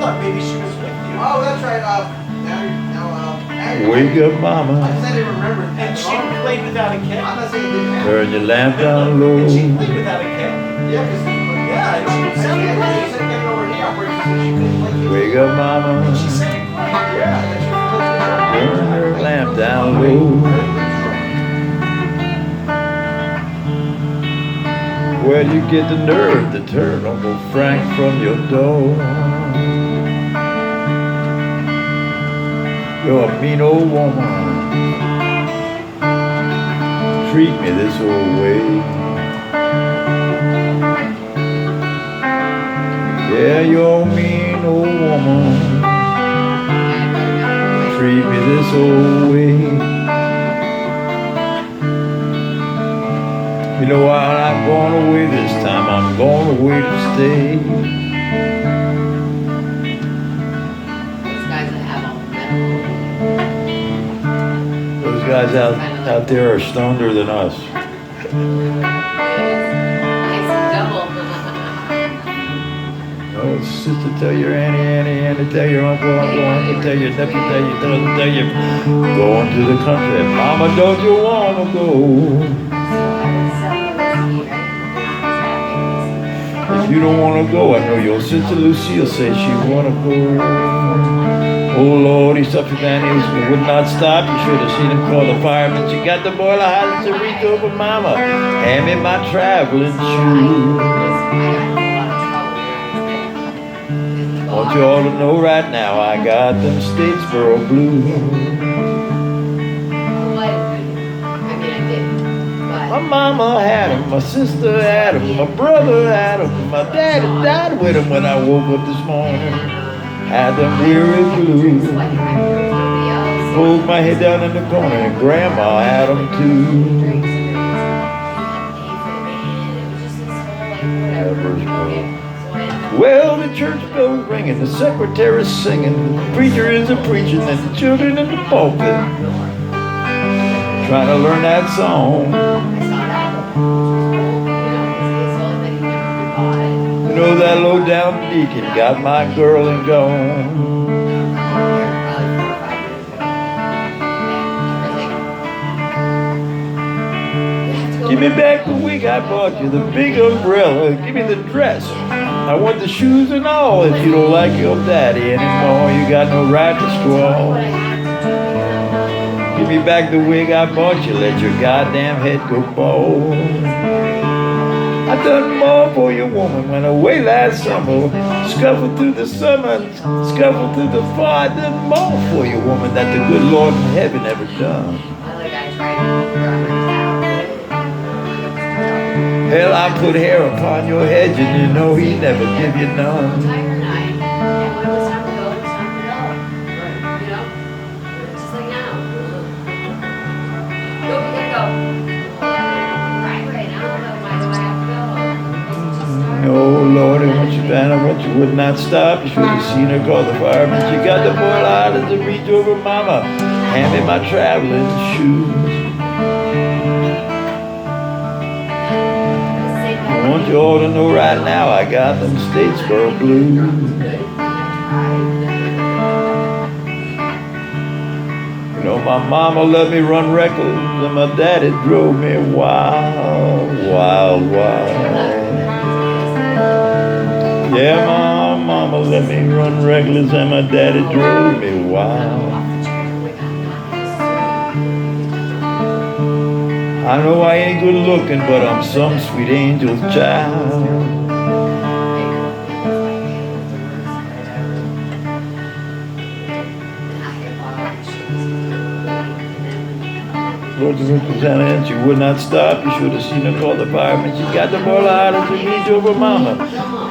thought maybe she was with you. Oh, that's right. Wake up, mama. I said I didn't remember. And she played without a kid. I'm not saying it didn't happen. Turn your lamp down low. And she played without a kid. Yeah, because Yeah, and she sounded she great. said get it over here. Where she said she couldn't play kids. Wake up, mama. She sang great. Yeah, that she played Turn your lamp down low. Where do you get the nerve to turn Uncle Frank from your door? You're a mean old woman. Treat me this old way. Yeah, you're a mean old woman. Treat me this old way. You know what? I'm going away this time. I'm going away to stay. Those guys out there are stoneder than us. Oh, sister, tell your auntie, tell your uncle, tell your nephew, tell your going to the country. Mama, don't you wanna go? If you don't wanna go, I know your sister Lucille says she wanna go. Oh Lord, he suffered and he would not stop. You should have seen him call the firemen. She got the boiler hot to reach over, mama. Hand me my traveling shoes. I want you all to know right now, I got them Statesboro blues. My mama had him, my sister had him, my brother had him, my daddy died with him when I woke up this morning. Had them weary blues. Pulled my head down in the corner and grandma had them too. Well, the church bell is ringing, the secretary's singing, the preacher is a preaching, and the children in the pulpit trying to learn that song. You know that low down deacon got my girl and gone. Give me back the wig I bought you, the big umbrella, give me the dress. I want the shoes and all. If you don't like your daddy anymore, you got no right to squall. Give me back the wig I bought you, let your goddamn head go bald. I done more for you, woman, went away last summer. Scuffled through the summer, scuffled through the fall. I done more for you, woman, that the good Lord in heaven ever done. Hell, I put hair upon your head, and you know he never give you none. Oh Lord, I want you down, I want you would not stop. You should have seen her call the firemen. She got the boy out as a reach over, mama. Hand me my traveling shoes. I want you all to know right now, I got them Statesboro blues. You know, my mama let me run reckless, and my daddy drove me wild, wild, wild. Yeah, my mama let me run reckless, and my daddy drove me wild. I know I ain't good looking, but I'm some sweet angel's child. Lord, the Lieutenant, she would not stop. You should have seen her call the firemen. She got the boiler out and she reached over, mama.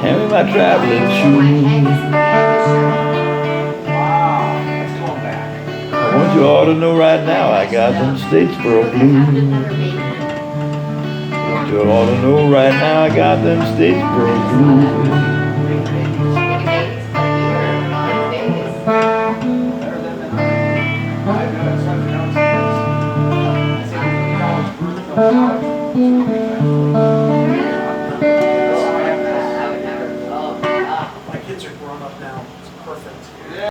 Hand me my traveling shoes. I want you all to know right now, I got them Statesboro blues. I want you all to know right now, I got them Statesboro blues. My kids are grown up now. Perfect.